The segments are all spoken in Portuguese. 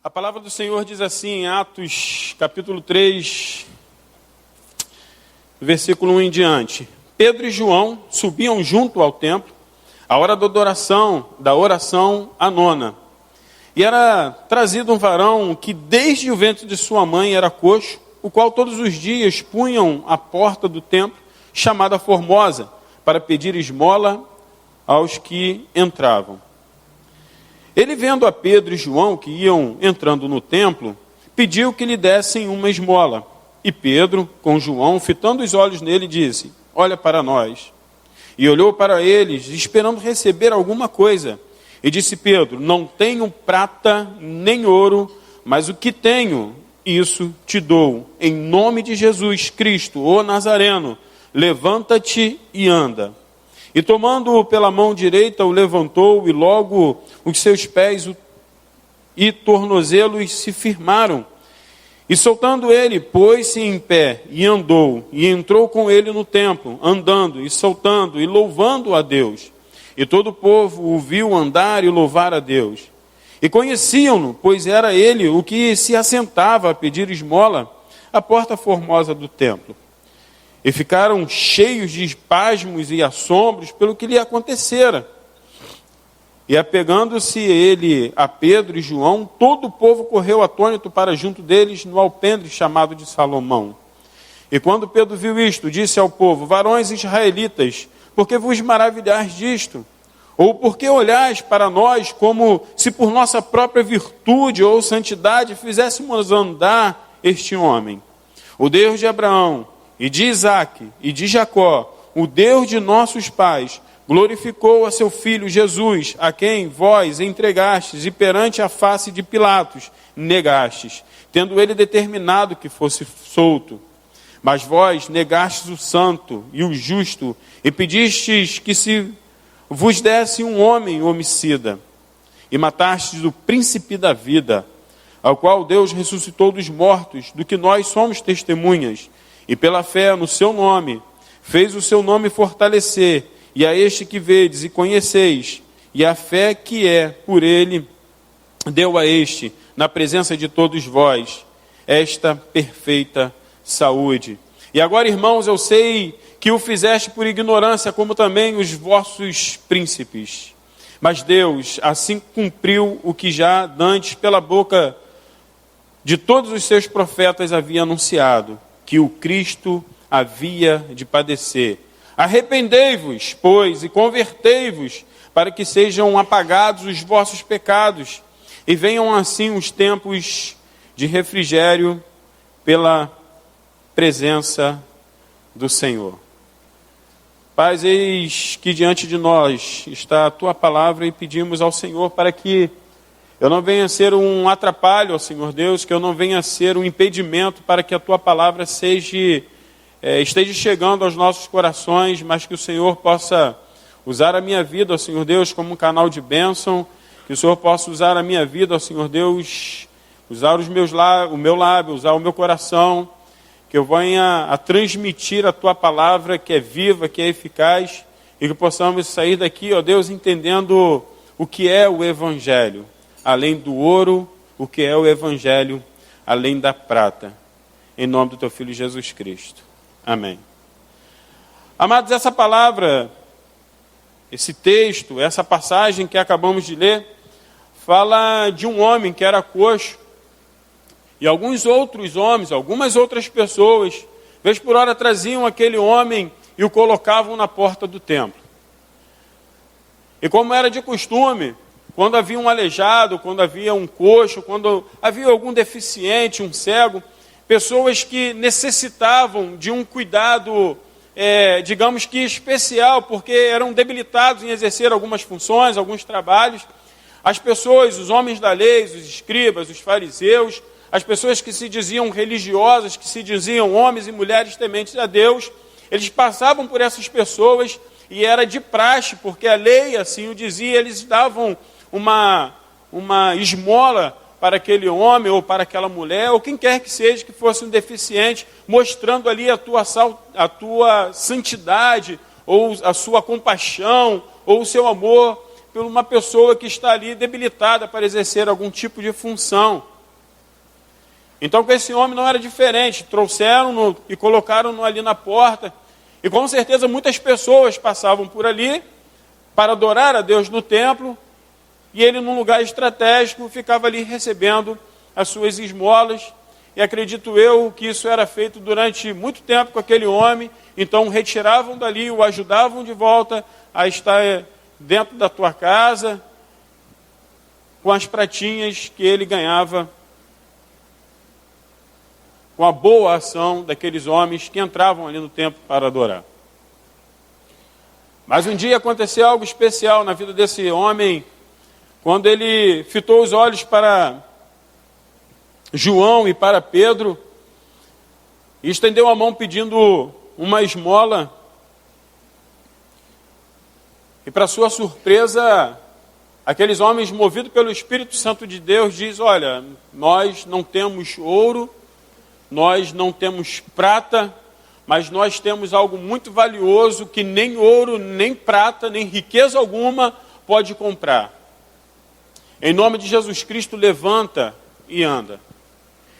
A palavra do Senhor diz assim em Atos, capítulo 3, versículo 1 em diante. Pedro e João subiam junto ao templo, à hora da oração à nona. E era trazido um varão que desde o ventre de sua mãe era coxo, o qual todos os dias punham à porta do templo, chamada Formosa, para pedir esmola aos que entravam. Ele, vendo a Pedro e João, que iam entrando no templo, pediu que lhe dessem uma esmola. E Pedro, com João, fitando os olhos nele, disse: olha para nós. E olhou para eles, esperando receber alguma coisa. E disse Pedro: não tenho prata nem ouro, mas o que tenho, isso te dou. Em nome de Jesus Cristo, o Nazareno, levanta-te e anda. E tomando-o pela mão direita, o levantou, e logo os seus pés e tornozelos se firmaram. E soltando ele, pôs-se em pé, e andou, e entrou com ele no templo, andando, e soltando, e louvando a Deus. E todo o povo o viu andar e louvar a Deus. E conheciam-no, pois era ele o que se assentava a pedir esmola à porta formosa do templo. E ficaram cheios de espasmos e assombros pelo que lhe acontecera. E apegando-se ele a Pedro e João, todo o povo correu atônito para junto deles no alpendre chamado de Salomão. E quando Pedro viu isto, disse ao povo: varões israelitas, por que vos maravilhais disto? Ou por que olhais para nós como se por nossa própria virtude ou santidade fizéssemos andar este homem? O Deus de Abraão, e de Isaque, e de Jacó, o Deus de nossos pais, glorificou a seu filho Jesus, a quem vós entregastes e perante a face de Pilatos negastes, tendo ele determinado que fosse solto. Mas vós negastes o santo e o justo, e pedistes que se vos desse um homem homicida, e matastes o príncipe da vida, ao qual Deus ressuscitou dos mortos, do que nós somos testemunhas, e pela fé no seu nome, fez o seu nome fortalecer, e a este que vedes e conheceis, e a fé que é por ele, deu a este, na presença de todos vós, esta perfeita saúde. E agora, irmãos, eu sei que o fizeste por ignorância, como também os vossos príncipes. Mas Deus assim cumpriu o que já dantes pela boca de todos os seus profetas havia anunciado, que o Cristo havia de padecer. Arrependei-vos, pois, e convertei-vos, para que sejam apagados os vossos pecados, e venham assim os tempos de refrigério pela presença do Senhor. Pai, eis que diante de nós está a Tua palavra, e pedimos ao Senhor para que eu não venha ser um atrapalho, ó Senhor Deus, que eu não venha ser um impedimento para que a Tua palavra esteja chegando aos nossos corações, mas que o Senhor possa usar a minha vida, ó Senhor Deus, como um canal de bênção, que o Senhor possa usar a minha vida, ó Senhor Deus, usar o meu lábio, usar o meu coração, que eu venha a transmitir a Tua palavra, que é viva, que é eficaz, e que possamos sair daqui, ó Deus, entendendo o que é o Evangelho. Além do ouro, o que é o Evangelho, além da prata. Em nome do Teu Filho Jesus Cristo. Amém. Amados, essa palavra, esse texto, essa passagem que acabamos de ler, fala de um homem que era coxo, e alguns outros homens, algumas outras pessoas, vez por hora traziam aquele homem e o colocavam na porta do templo. E como era de costume, quando havia um aleijado, quando havia um coxo, quando havia algum deficiente, um cego, pessoas que necessitavam de um cuidado, digamos que especial, porque eram debilitados em exercer algumas funções, alguns trabalhos, as pessoas, os homens da lei, os escribas, os fariseus, as pessoas que se diziam religiosas, que se diziam homens e mulheres tementes a Deus, eles passavam por essas pessoas e era de praxe, porque a lei assim o dizia, eles davam uma esmola para aquele homem ou para aquela mulher, ou quem quer que seja que fosse um deficiente, mostrando ali a tua santidade, ou a sua compaixão, ou o seu amor por uma pessoa que está ali debilitada para exercer algum tipo de função. Então com esse homem não era diferente, trouxeram-no e colocaram-no ali na porta, e com certeza muitas pessoas passavam por ali para adorar a Deus no templo, e ele num lugar estratégico ficava ali recebendo as suas esmolas, e acredito eu que isso era feito durante muito tempo com aquele homem, então retiravam dali, o ajudavam de volta a estar dentro da tua casa, com as pratinhas que ele ganhava, com a boa ação daqueles homens que entravam ali no templo para adorar. Mas um dia aconteceu algo especial na vida desse homem, quando ele fitou os olhos para João e para Pedro, e estendeu a mão pedindo uma esmola, e para sua surpresa, aqueles homens movidos pelo Espírito Santo de Deus diz: olha, nós não temos ouro, nós não temos prata, mas nós temos algo muito valioso que nem ouro, nem prata, nem riqueza alguma pode comprar. Em nome de Jesus Cristo, levanta e anda.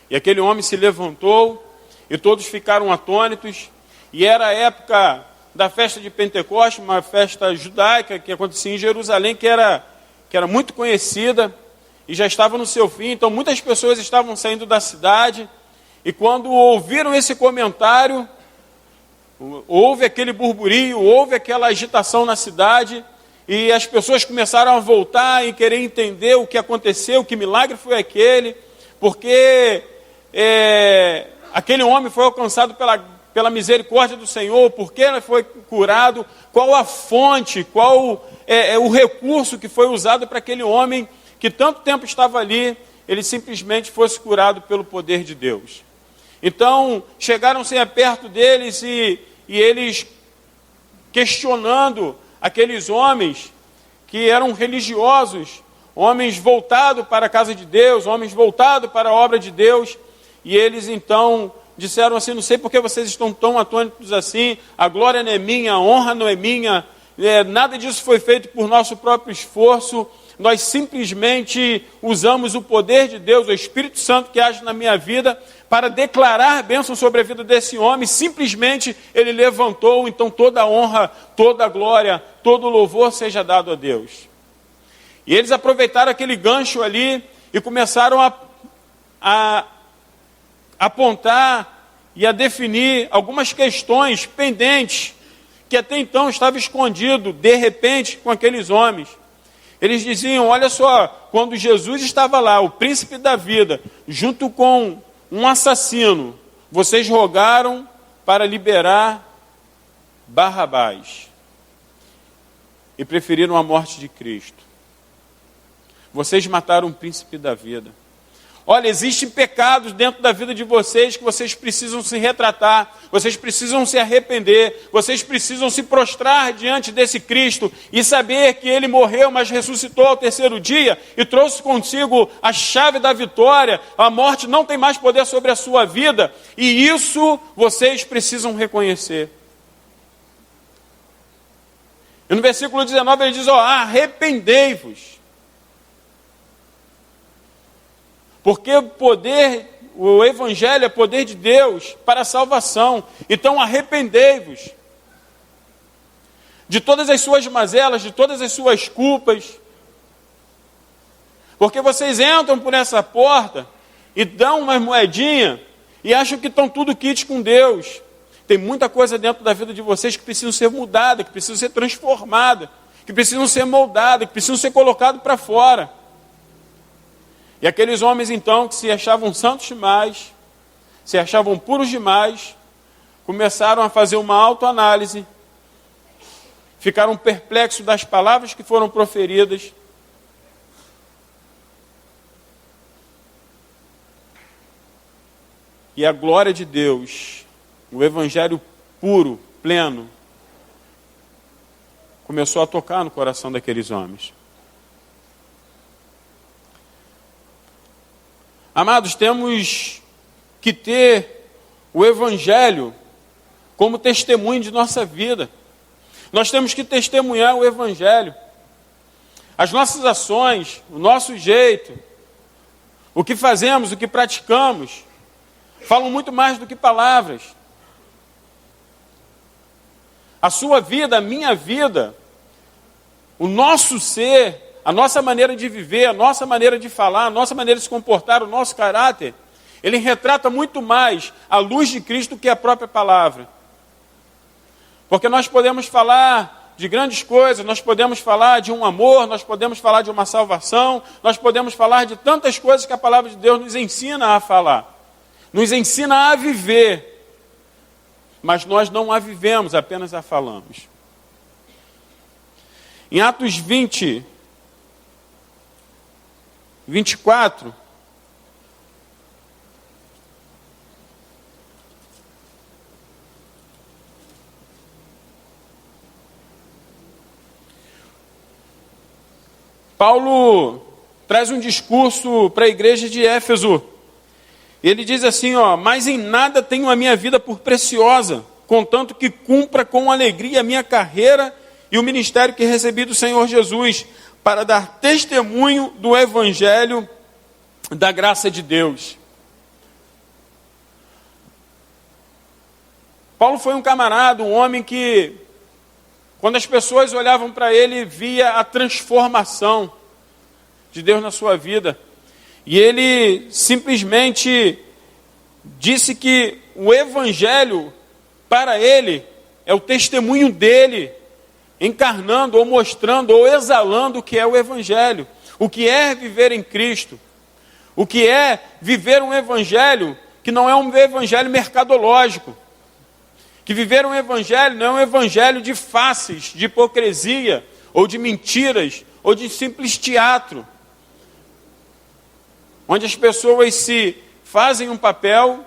E aquele homem se levantou e todos ficaram atônitos. E era a época da festa de Pentecostes, uma festa judaica que acontecia em Jerusalém, que era muito conhecida e já estava no seu fim. Então muitas pessoas estavam saindo da cidade e quando ouviram esse comentário, houve aquele burburinho, houve aquela agitação na cidade e as pessoas começaram a voltar e querer entender o que aconteceu, que milagre foi aquele, porque aquele homem foi alcançado pela misericórdia do Senhor, porque ele foi curado, qual a fonte, qual o recurso que foi usado para aquele homem que tanto tempo estava ali, ele simplesmente fosse curado pelo poder de Deus. Então, chegaram-se perto deles e eles questionando aqueles homens que eram religiosos, homens voltados para a casa de Deus, homens voltados para a obra de Deus, e eles então disseram assim: não sei por que vocês estão tão atônitos assim, a glória não é minha, a honra não é minha, nada disso foi feito por nosso próprio esforço, nós simplesmente usamos o poder de Deus, o Espírito Santo que age na minha vida, para declarar bênção sobre a vida desse homem. Simplesmente ele levantou, então toda a honra, toda a glória, todo o louvor seja dado a Deus. E eles aproveitaram aquele gancho ali e começaram a apontar e a definir algumas questões pendentes que até então estavam escondido de repente com aqueles homens. Eles diziam: olha só, quando Jesus estava lá, o príncipe da vida, junto com um assassino, vocês rogaram para liberar Barrabás e preferiram a morte de Cristo. Vocês mataram o príncipe da vida. Olha, existem pecados dentro da vida de vocês que vocês precisam se retratar, vocês precisam se arrepender, vocês precisam se prostrar diante desse Cristo e saber que Ele morreu, mas ressuscitou ao terceiro dia e trouxe consigo a chave da vitória. A morte não tem mais poder sobre a sua vida e isso vocês precisam reconhecer. E no versículo 19 ele diz: arrependei-vos. Porque o Evangelho é poder de Deus para a salvação. Então arrependei-vos de todas as suas mazelas, de todas as suas culpas. Porque vocês entram por essa porta e dão uma moedinha e acham que estão tudo kit com Deus. Tem muita coisa dentro da vida de vocês que precisam ser mudada, que precisam ser transformada, que precisam ser moldada, que precisam ser colocado para fora. E aqueles homens então que se achavam santos demais, se achavam puros demais, começaram a fazer uma autoanálise, ficaram perplexos das palavras que foram proferidas, e a glória de Deus, o Evangelho puro, pleno, começou a tocar no coração daqueles homens. Amados, temos que ter o Evangelho como testemunho de nossa vida. Nós temos que testemunhar o Evangelho. As nossas ações, o nosso jeito, o que fazemos, o que praticamos, falam muito mais do que palavras. A sua vida, a minha vida, o nosso ser, a nossa maneira de viver, a nossa maneira de falar, a nossa maneira de se comportar, o nosso caráter, ele retrata muito mais a luz de Cristo do que a própria palavra. Porque nós podemos falar de grandes coisas, nós podemos falar de um amor, nós podemos falar de uma salvação, nós podemos falar de tantas coisas que a palavra de Deus nos ensina a falar, nos ensina a viver, mas nós não a vivemos, apenas a falamos. Em Atos 20, 24, Paulo traz um discurso para a igreja de Éfeso. Ele diz assim, mas em nada tenho a minha vida por preciosa, contanto que cumpra com alegria a minha carreira e o ministério que recebi do Senhor Jesus, para dar testemunho do evangelho da graça de Deus. Paulo foi um camarada, um homem que, quando as pessoas olhavam para ele, via a transformação de Deus na sua vida. E ele simplesmente disse que o evangelho, para ele, é o testemunho dele, encarnando, ou mostrando, ou exalando o que é o evangelho. O que é viver em Cristo. O que é viver um evangelho que não é um evangelho mercadológico. Que viver um evangelho não é um evangelho de faces, de hipocrisia, ou de mentiras, ou de simples teatro. Onde as pessoas se fazem um papel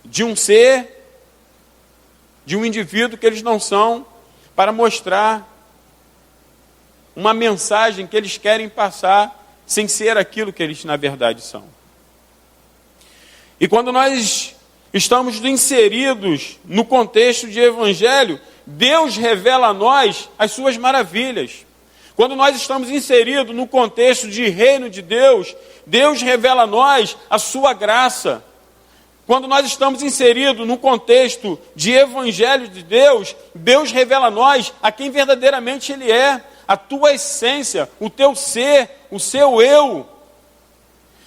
de um ser, de um indivíduo que eles não são, para mostrar uma mensagem que eles querem passar, sem ser aquilo que eles na verdade são. E quando nós estamos inseridos no contexto de evangelho, Deus revela a nós as suas maravilhas. Quando nós estamos inseridos no contexto de reino de Deus, Deus revela a nós a sua graça. Quando nós estamos inseridos no contexto de evangelho de Deus, Deus revela a nós a quem verdadeiramente Ele é, a tua essência, o teu ser, o seu eu.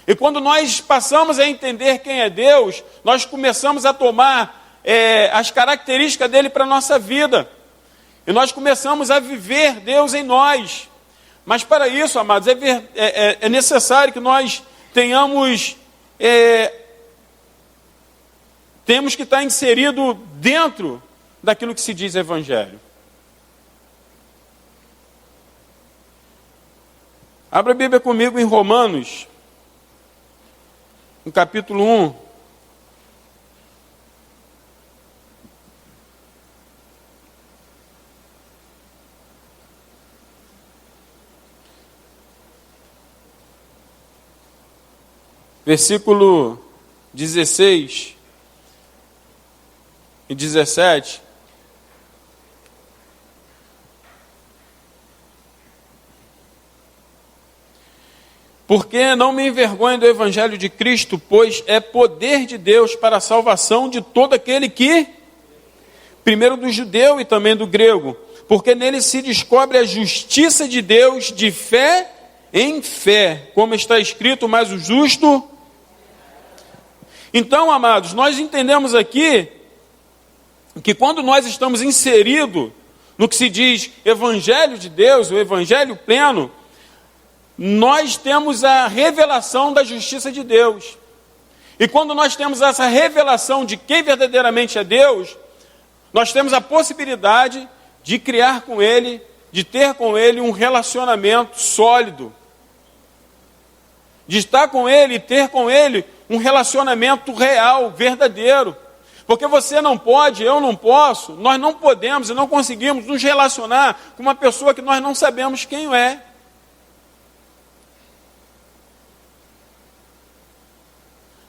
E quando nós passamos a entender quem é Deus, nós começamos a tomar as características dele para a nossa vida. E nós começamos a viver Deus em nós. Mas para isso, amados, é necessário que nós temos que estar inserido dentro daquilo que se diz evangelho. Abra a Bíblia comigo em Romanos, no capítulo 1. Versículo 16 e 17. Porque não me envergonho do evangelho de Cristo, pois é poder de Deus para a salvação de todo aquele que, primeiro do judeu e também do grego, porque nele se descobre a justiça de Deus de fé em fé, como está escrito, mas o justo. Então, amados, nós entendemos aqui que quando nós estamos inseridos no que se diz evangelho de Deus, o evangelho pleno, nós temos a revelação da justiça de Deus. E quando nós temos essa revelação de quem verdadeiramente é Deus, nós temos a possibilidade de criar com Ele, de ter com Ele um relacionamento sólido. De estar com Ele e ter com Ele um relacionamento real, verdadeiro. Porque você não pode, eu não posso, nós não podemos e não conseguimos nos relacionar com uma pessoa que nós não sabemos quem é.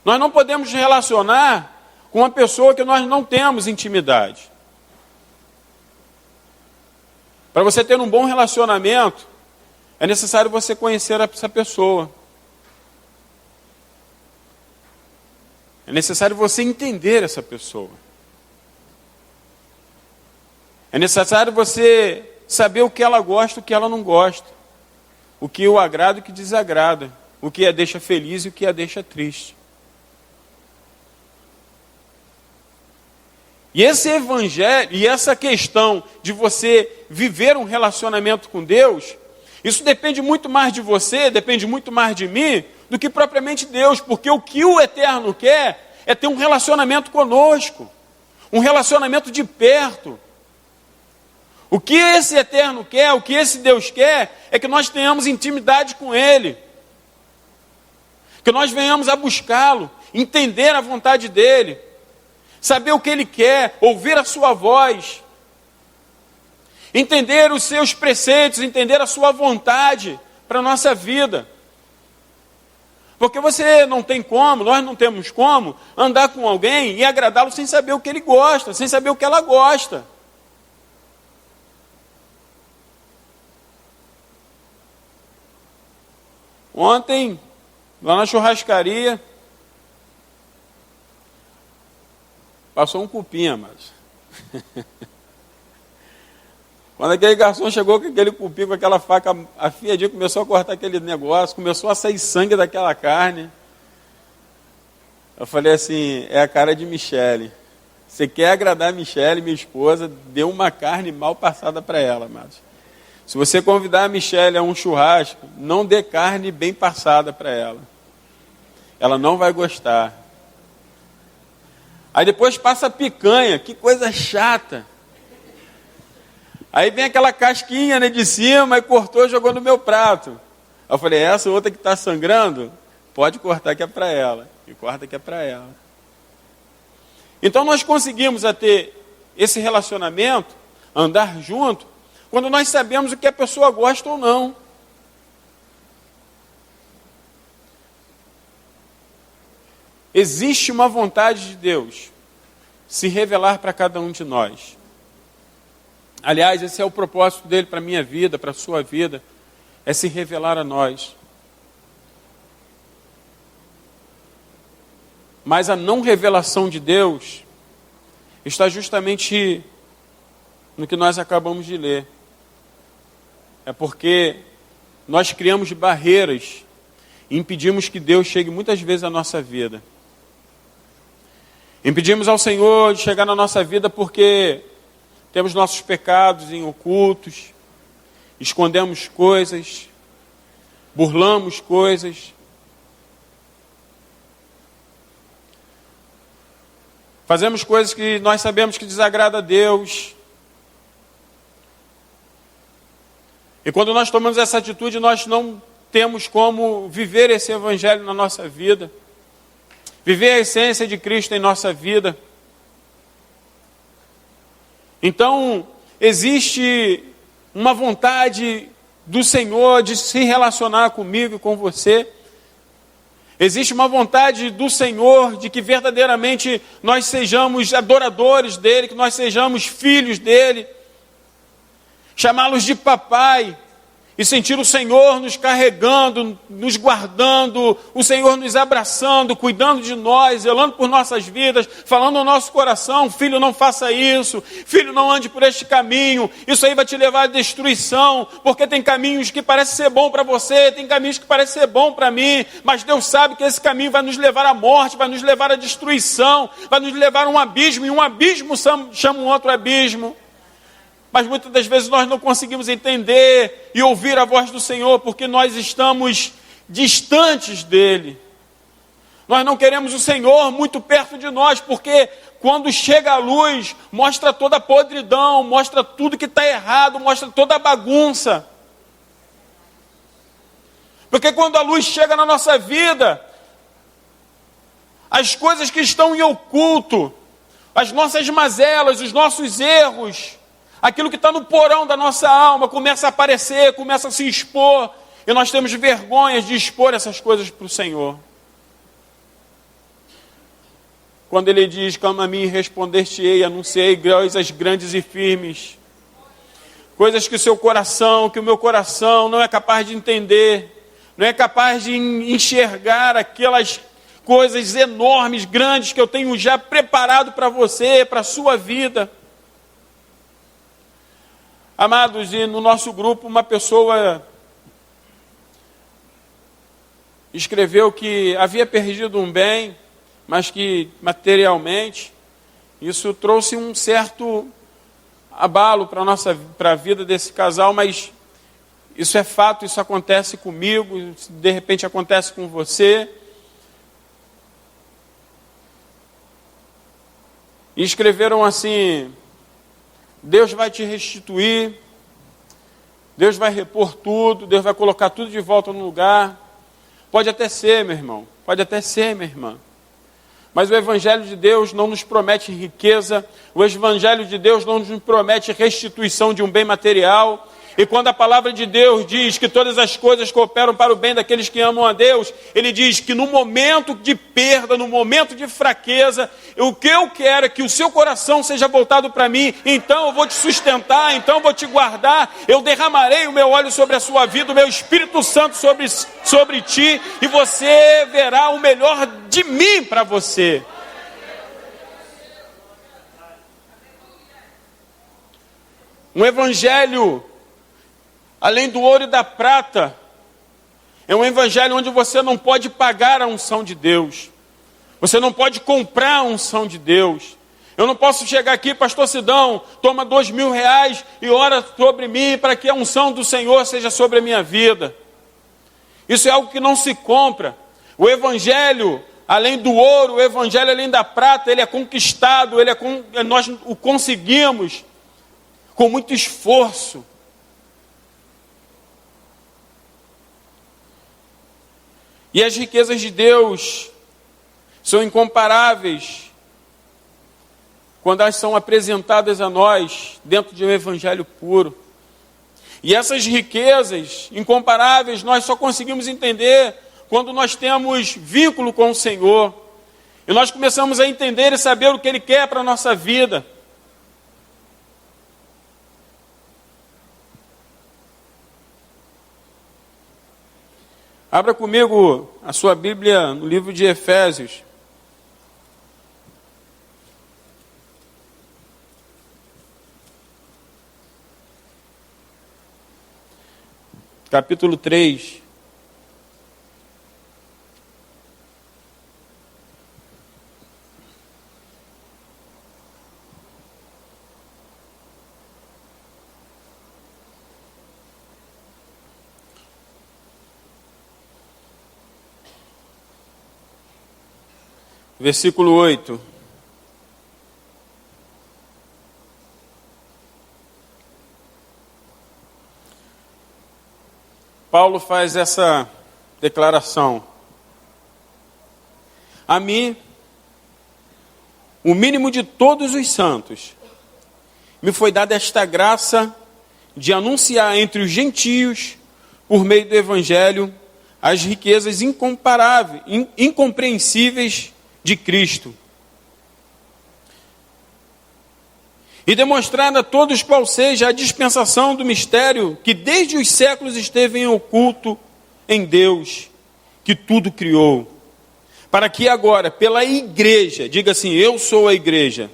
Nós não podemos nos relacionar com uma pessoa que nós não temos intimidade. Para você ter um bom relacionamento, é necessário você conhecer essa pessoa. É necessário você entender essa pessoa. É necessário você saber o que ela gosta e o que ela não gosta. O que o agrada e o que desagrada. O que a deixa feliz e o que a deixa triste. E esse evangelho, e essa questão de você viver um relacionamento com Deus, isso depende muito mais de você, depende muito mais de mim, do que propriamente Deus, porque o que o Eterno quer é ter um relacionamento conosco, um relacionamento de perto. O que esse Eterno quer, o que esse Deus quer, é que nós tenhamos intimidade com Ele, que nós venhamos a buscá-lo, entender a vontade dEle, saber o que Ele quer, ouvir a sua voz, entender os seus preceitos, entender a sua vontade para a nossa vida. Porque você não tem como, nós não temos como, andar com alguém e agradá-lo sem saber o que ele gosta, sem saber o que ela gosta. Ontem, lá na churrascaria, passou um cupim, amados. Quando aquele garçom chegou com aquele cupim, com aquela faca afiadinha, começou a cortar aquele negócio, começou a sair sangue daquela carne. Eu falei assim, é a cara de Michele. Você quer agradar a Michele, minha esposa, dê uma carne mal passada para ela, amados. Se você convidar a Michele a um churrasco, não dê carne bem passada para ela. Ela não vai gostar. Aí depois passa a picanha, que coisa chata. Aí vem aquela casquinha, né, de cima, e cortou e jogou no meu prato. Aí eu falei, essa outra que está sangrando, pode cortar que é para ela. E corta que é para ela. Então nós conseguimos ter esse relacionamento, andar junto, quando nós sabemos o que a pessoa gosta ou não. Existe uma vontade de Deus se revelar para cada um de nós. Aliás, esse é o propósito dele para a minha vida, para a sua vida, é se revelar a nós. Mas a não revelação de Deus está justamente no que nós acabamos de ler. É porque nós criamos barreiras e impedimos que Deus chegue muitas vezes à nossa vida. Impedimos ao Senhor de chegar na nossa vida porque temos nossos pecados em ocultos, escondemos coisas, burlamos coisas. Fazemos coisas que nós sabemos que desagrada a Deus. E quando nós tomamos essa atitude, nós não temos como viver esse evangelho na nossa vida. Viver a essência de Cristo em nossa vida. Então, existe uma vontade do Senhor de se relacionar comigo e com você. Existe uma vontade do Senhor de que verdadeiramente nós sejamos adoradores dEle, que nós sejamos filhos dEle. Chamá-los de papai e sentir o Senhor nos carregando, nos guardando, o Senhor nos abraçando, cuidando de nós, zelando por nossas vidas, falando no nosso coração, filho, não faça isso, filho, não ande por este caminho, isso aí vai te levar à destruição, porque tem caminhos que parecem ser bom para você, tem caminhos que parecem ser bom para mim, mas Deus sabe que esse caminho vai nos levar à morte, vai nos levar à destruição, vai nos levar a um abismo, e um abismo chama um outro abismo. Mas muitas das vezes nós não conseguimos entender e ouvir a voz do Senhor, porque nós estamos distantes dEle. Nós não queremos o Senhor muito perto de nós, porque quando chega a luz, mostra toda a podridão, mostra tudo que está errado, mostra toda a bagunça. Porque quando a luz chega na nossa vida, as coisas que estão em oculto, as nossas mazelas, os nossos erros, aquilo que está no porão da nossa alma começa a aparecer, começa a se expor, e nós temos vergonha de expor essas coisas para o Senhor. Quando Ele diz, clama a mim e responder-te-ei, anunciei coisas grandes e firmes, coisas que que o meu coração não é capaz de entender, não é capaz de enxergar aquelas coisas enormes, grandes, que eu tenho já preparado para você, para a sua vida. Amados, e no nosso grupo uma pessoa escreveu que havia perdido um bem, mas que materialmente isso trouxe um certo abalo para a vida desse casal, mas isso é fato, isso acontece comigo, de repente acontece com você. E escreveram assim: Deus vai te restituir, Deus vai repor tudo, Deus vai colocar tudo de volta no lugar. Pode até ser, meu irmão, pode até ser, minha irmã. Mas o Evangelho de Deus não nos promete riqueza, o Evangelho de Deus não nos promete restituição de um bem material. E quando a palavra de Deus diz que todas as coisas cooperam para o bem daqueles que amam a Deus, Ele diz que no momento de perda, no momento de fraqueza, o que eu quero é que o seu coração seja voltado para mim, então eu vou te sustentar, então eu vou te guardar, eu derramarei o meu óleo sobre a sua vida, o meu Espírito Santo sobre ti, e você verá o melhor de mim para você. Um evangelho além do ouro e da prata, é um evangelho onde você não pode pagar a unção de Deus. Você não pode comprar a unção de Deus. Eu não posso chegar aqui, pastor Sidão, toma R$2.000 e ora sobre mim para que a unção do Senhor seja sobre a minha vida. Isso é algo que não se compra. O evangelho, além do ouro, o evangelho além da prata, ele é conquistado, nós o conseguimos com muito esforço. E as riquezas de Deus são incomparáveis quando elas são apresentadas a nós dentro de um evangelho puro. E essas riquezas incomparáveis nós só conseguimos entender quando nós temos vínculo com o Senhor. E nós começamos a entender e saber o que Ele quer para a nossa vida. Abra comigo a sua Bíblia no livro de Efésios. Capítulo 3. Versículo 8. Paulo faz essa declaração. A mim, o mínimo de todos os santos, me foi dada esta graça de anunciar entre os gentios, por meio do Evangelho, as riquezas incomparáveis, incompreensíveis de Cristo, e demonstrar a todos qual seja a dispensação do mistério que desde os séculos esteve em oculto em Deus, que tudo criou, para que agora, pela igreja, diga assim, eu sou a igreja,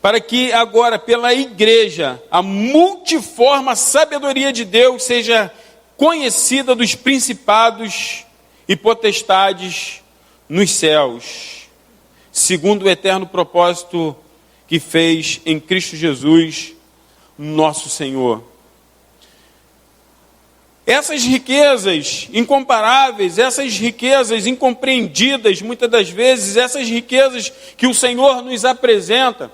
para que agora, pela igreja, a multiforme sabedoria de Deus seja conhecida dos principados e potestades nos céus, segundo o eterno propósito que fez em Cristo Jesus, nosso Senhor. Essas riquezas incomparáveis, essas riquezas incompreendidas, muitas das vezes, essas riquezas que o Senhor nos apresenta,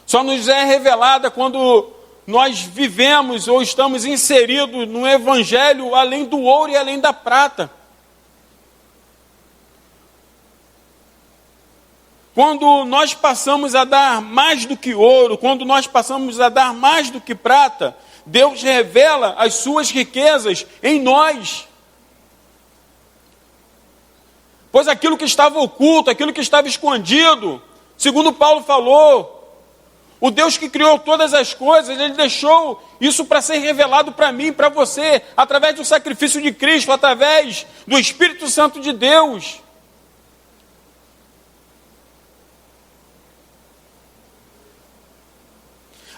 só nos é revelada quando nós vivemos ou estamos inseridos no Evangelho além do ouro e além da prata. Quando nós passamos a dar mais do que ouro, quando nós passamos a dar mais do que prata, Deus revela as suas riquezas em nós. Pois aquilo que estava oculto, aquilo que estava escondido, segundo Paulo falou, O Deus que criou todas as coisas, Ele deixou isso para ser revelado para mim, para você, através do sacrifício de Cristo, através do Espírito Santo de Deus.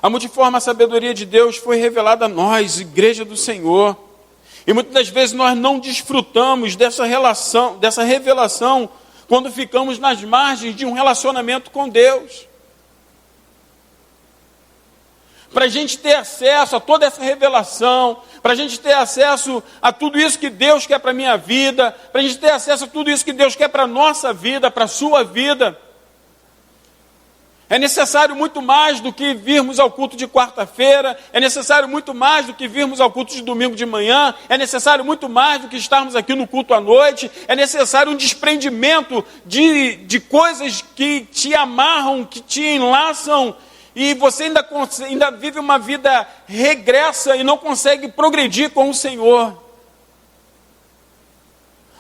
A multiforme sabedoria de Deus foi revelada a nós, Igreja do Senhor. E muitas das vezes nós não desfrutamos dessa revelação, quando ficamos nas margens de um relacionamento com Deus. Para a gente ter acesso a toda essa revelação, para a gente ter acesso a tudo isso que Deus quer para a minha vida, para a gente ter acesso a tudo isso que Deus quer para a nossa vida, para a sua vida, é necessário muito mais do que virmos ao culto de quarta-feira, é necessário muito mais do que virmos ao culto de domingo de manhã, é necessário muito mais do que estarmos aqui no culto à noite, é necessário um desprendimento de coisas que te amarram, que te enlaçam, e você ainda vive uma vida regressa e não consegue progredir com o Senhor.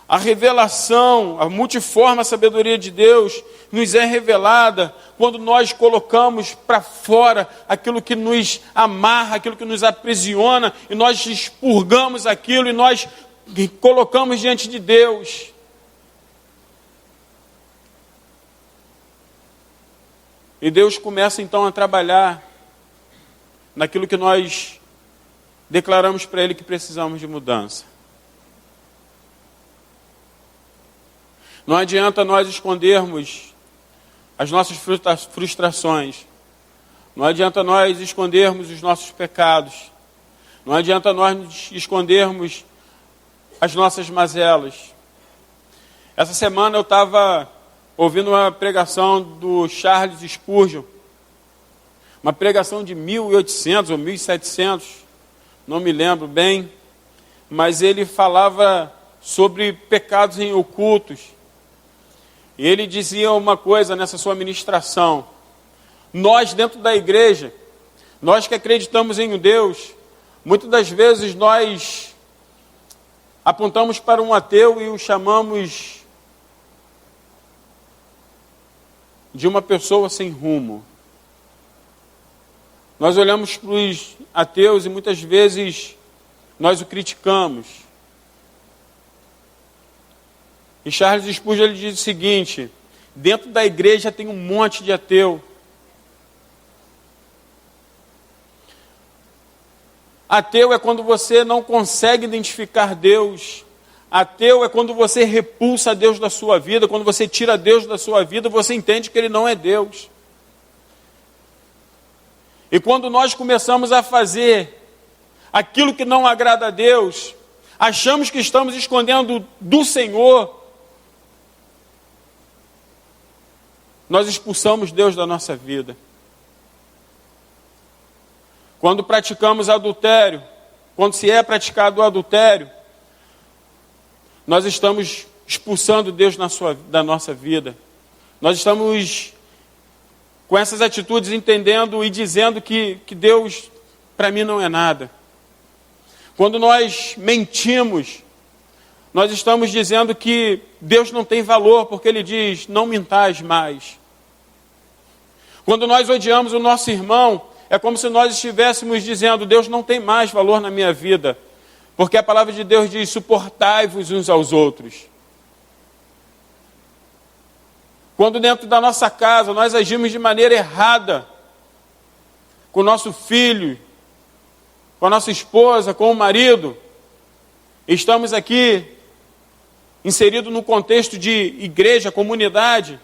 A revelação, a multiforme sabedoria de Deus nos é revelada quando nós colocamos para fora aquilo que nos amarra, aquilo que nos aprisiona, e nós expurgamos aquilo e nós colocamos diante de Deus. E Deus começa então a trabalhar naquilo que nós declaramos para Ele que precisamos de mudança. Não adianta nós escondermos as nossas frustrações. Não adianta nós escondermos os nossos pecados. Não adianta nós escondermos as nossas mazelas. Essa semana eu estava ouvindo uma pregação do Charles Spurgeon. Uma pregação de 1800 ou 1700, não me lembro bem. Mas ele falava sobre pecados em ocultos. E ele dizia uma coisa nessa sua ministração: nós dentro da igreja, nós que acreditamos em um Deus, muitas das vezes nós apontamos para um ateu e o chamamos de uma pessoa sem rumo. Nós olhamos para os ateus e muitas vezes nós o criticamos. E Charles Spurgeon ele diz o seguinte: dentro da igreja tem um monte de ateu. Ateu é quando você não consegue identificar Deus. Ateu é quando você repulsa Deus da sua vida. Quando você tira Deus da sua vida, você entende que Ele não é Deus. E quando nós começamos a fazer aquilo que não agrada a Deus, achamos que estamos escondendo do Senhor, nós expulsamos Deus da nossa vida. Quando praticamos adultério, quando se é praticado o adultério, nós estamos expulsando Deus da nossa vida. Nós estamos com essas atitudes entendendo e dizendo que Deus para mim não é nada. Quando nós mentimos, nós estamos dizendo que Deus não tem valor, porque Ele diz: não mintais mais. Quando nós odiamos o nosso irmão, é como se nós estivéssemos dizendo: Deus não tem mais valor na minha vida, porque a palavra de Deus diz: suportai-vos uns aos outros. Quando dentro da nossa casa nós agimos de maneira errada com o nosso filho, com a nossa esposa, com o marido, estamos aqui inseridos no contexto de igreja, comunidade,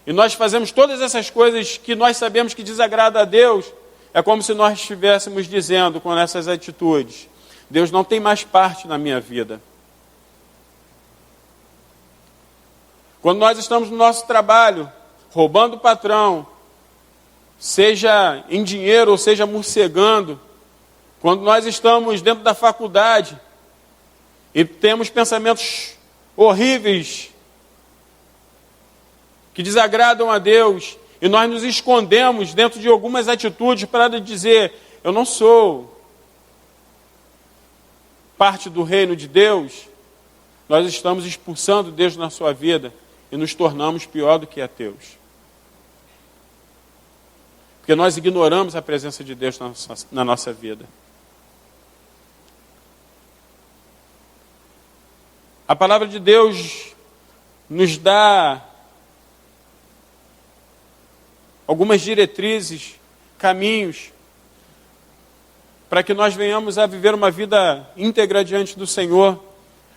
e nós fazemos todas essas coisas que nós sabemos que desagrada a Deus, é como se nós estivéssemos dizendo com essas atitudes: Deus não tem mais parte na minha vida. Quando nós estamos no nosso trabalho, roubando o patrão, seja em dinheiro ou seja morcegando, quando nós estamos dentro da faculdade e temos pensamentos horríveis que desagradam a Deus, e nós nos escondemos dentro de algumas atitudes para dizer: eu não sou parte do reino de Deus, nós estamos expulsando Deus na sua vida e nos tornamos pior do que ateus. Porque nós ignoramos a presença de Deus na nossa vida. A palavra de Deus nos dá algumas diretrizes, caminhos, para que nós venhamos a viver uma vida íntegra diante do Senhor.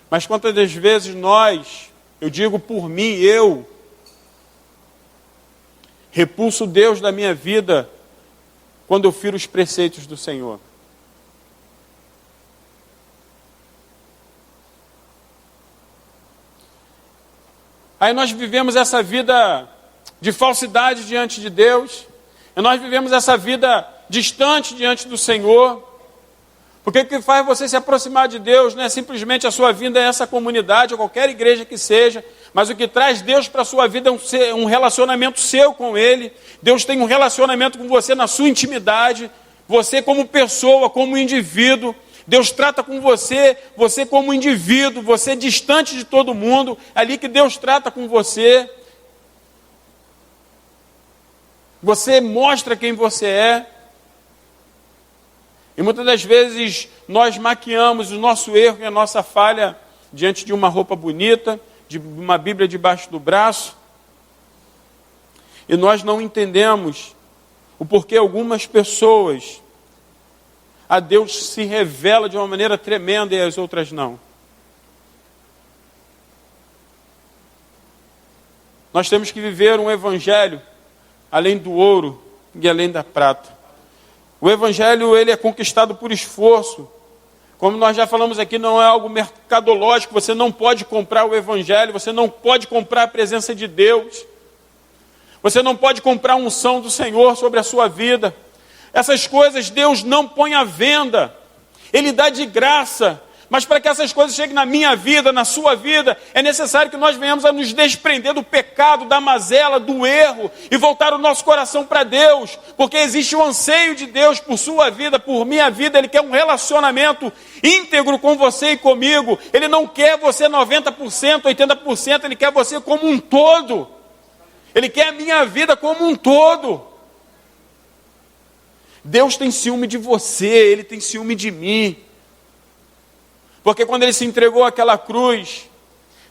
Mas quantas das vezes nós, eu digo por mim, eu repulso Deus da minha vida quando eu firo os preceitos do Senhor. Aí nós vivemos essa vida de falsidade diante de Deus, e nós vivemos essa vida distante diante do Senhor, porque o que faz você se aproximar de Deus não é simplesmente a sua vinda a essa comunidade, ou qualquer igreja que seja, mas o que traz Deus para a sua vida é um relacionamento seu com Ele. Deus tem um relacionamento com você na sua intimidade, você como pessoa, como indivíduo. Deus trata com você, você como indivíduo, você distante de todo mundo, ali que Deus trata com você. Você mostra quem você é. E muitas das vezes nós maquiamos o nosso erro e a nossa falha diante de uma roupa bonita, de uma Bíblia debaixo do braço. E nós não entendemos o porquê algumas pessoas a Deus se revela de uma maneira tremenda e as outras não. Nós temos que viver um evangelho além do ouro e além da prata. O evangelho, ele é conquistado por esforço. Como nós já falamos aqui, não é algo mercadológico. Você não pode comprar o evangelho, você não pode comprar a presença de Deus. Você não pode comprar a unção do Senhor sobre a sua vida. Essas coisas Deus não põe à venda. Ele dá de graça. Mas para que essas coisas cheguem na minha vida, na sua vida, é necessário que nós venhamos a nos desprender do pecado, da mazela, do erro e voltar o nosso coração para Deus. Porque existe o anseio de Deus por sua vida, por minha vida. Ele quer um relacionamento íntegro com você e comigo. Ele não quer você 90%, 80%, Ele quer você como um todo. Ele quer a minha vida como um todo. Deus tem ciúme de você, Ele tem ciúme de mim. Porque quando Ele se entregou àquela cruz,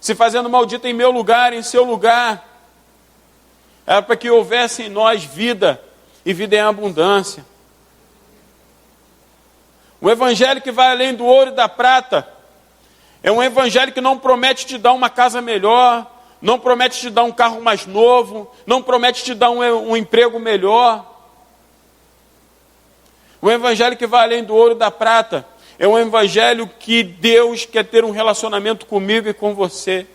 se fazendo maldito em meu lugar, em seu lugar, era para que houvesse em nós vida, e vida em abundância. Um evangelho que vai além do ouro e da prata, é um evangelho que não promete te dar uma casa melhor, não promete te dar um carro mais novo, não promete te dar um emprego melhor. Um evangelho que vai além do ouro e da prata, é um evangelho que Deus quer ter um relacionamento comigo e com você.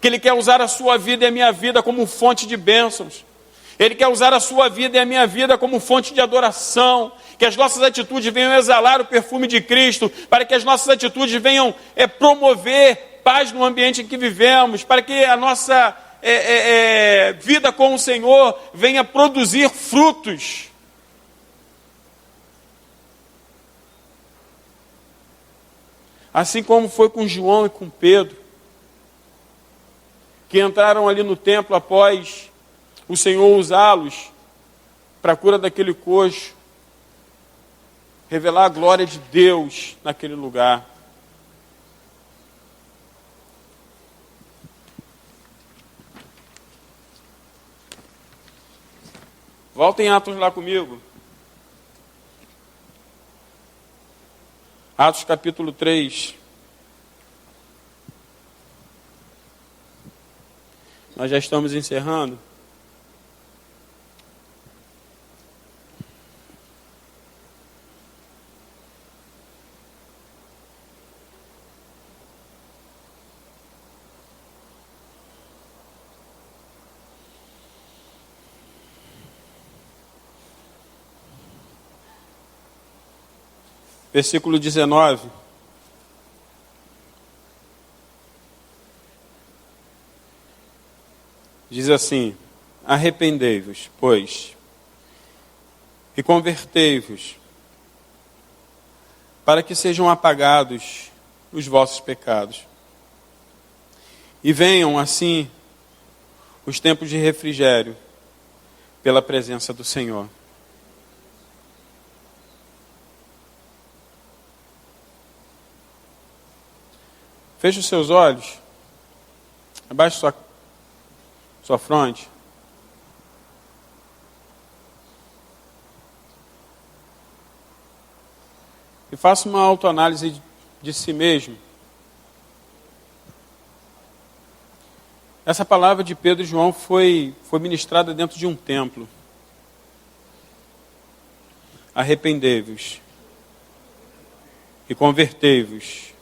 Que Ele quer usar a sua vida e a minha vida como fonte de bênçãos. Ele quer usar a sua vida e a minha vida como fonte de adoração. Que as nossas atitudes venham exalar o perfume de Cristo. Para que as nossas atitudes venham promover paz no ambiente em que vivemos. Para que a nossa vida com o Senhor venha produzir frutos. Assim como foi com João e com Pedro, que entraram ali no templo após o Senhor usá-los para a cura daquele coxo, revelar a glória de Deus naquele lugar. Voltem em Atos lá comigo. Atos capítulo 3. Nós já estamos encerrando. Versículo 19. Diz assim: arrependei-vos, pois, e convertei-vos, para que sejam apagados os vossos pecados. E venham, assim, os tempos de refrigério, pela presença do Senhor. Feche os seus olhos. Abaixe sua fronte. E faça uma autoanálise de si mesmo. Essa palavra de Pedro e João foi ministrada dentro de um templo. Arrependei-vos e convertei-vos,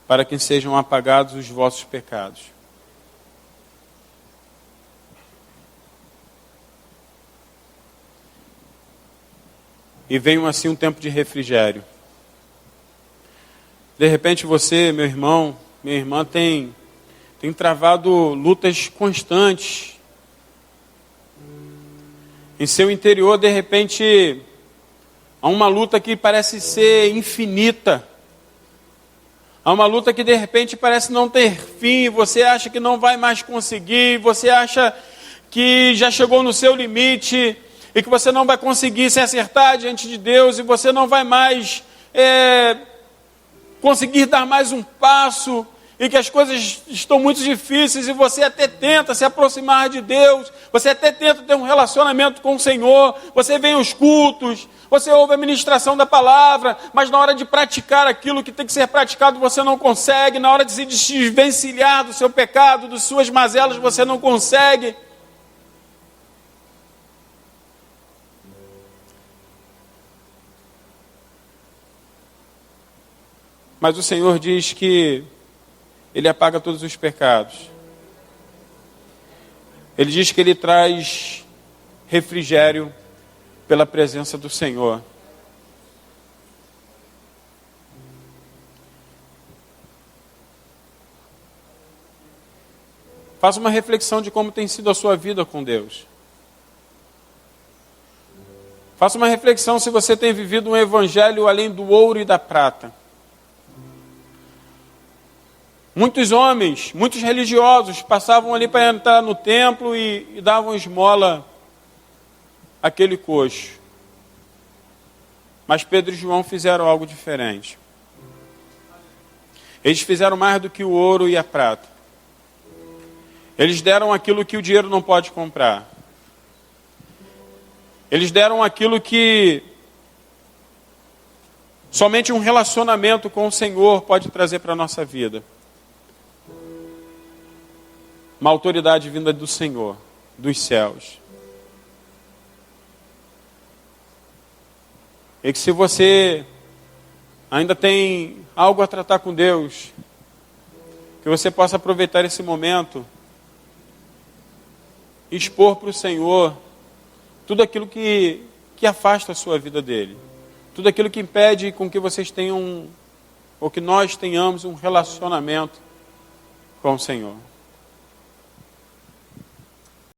para que sejam apagados os vossos pecados. E venham assim um tempo de refrigério. De repente você, meu irmão, minha irmã, tem travado lutas constantes. Em seu interior, de repente, há uma luta que parece ser infinita. Há uma luta que de repente parece não ter fim. Você acha que não vai mais conseguir. Você acha que já chegou no seu limite. E que você não vai conseguir se acertar diante de Deus. E você não vai mais conseguir dar mais um passo. E que as coisas estão muito difíceis. E você até tenta se aproximar de Deus. Você até tenta ter um relacionamento com o Senhor. Você vem aos cultos. Você ouve a ministração da palavra. Mas na hora de praticar aquilo que tem que ser praticado, você não consegue. Na hora de se desvencilhar do seu pecado, das suas mazelas, você não consegue. Mas o Senhor diz que Ele apaga todos os pecados. Ele diz que Ele traz refrigério pela presença do Senhor. Faça uma reflexão de como tem sido a sua vida com Deus. Faça uma reflexão se você tem vivido um evangelho além do ouro e da prata. Muitos homens, muitos religiosos passavam ali para entrar no templo e davam esmola àquele coxo. Mas Pedro e João fizeram algo diferente. Eles fizeram mais do que o ouro e a prata. Eles deram aquilo que o dinheiro não pode comprar. Eles deram aquilo que somente um relacionamento com o Senhor pode trazer para a nossa vida. Uma autoridade vinda do Senhor, dos céus. E que se você ainda tem algo a tratar com Deus, que você possa aproveitar esse momento e expor para o Senhor tudo aquilo que afasta a sua vida dele. Tudo aquilo que impede com que vocês tenham, ou que nós tenhamos um relacionamento com o Senhor.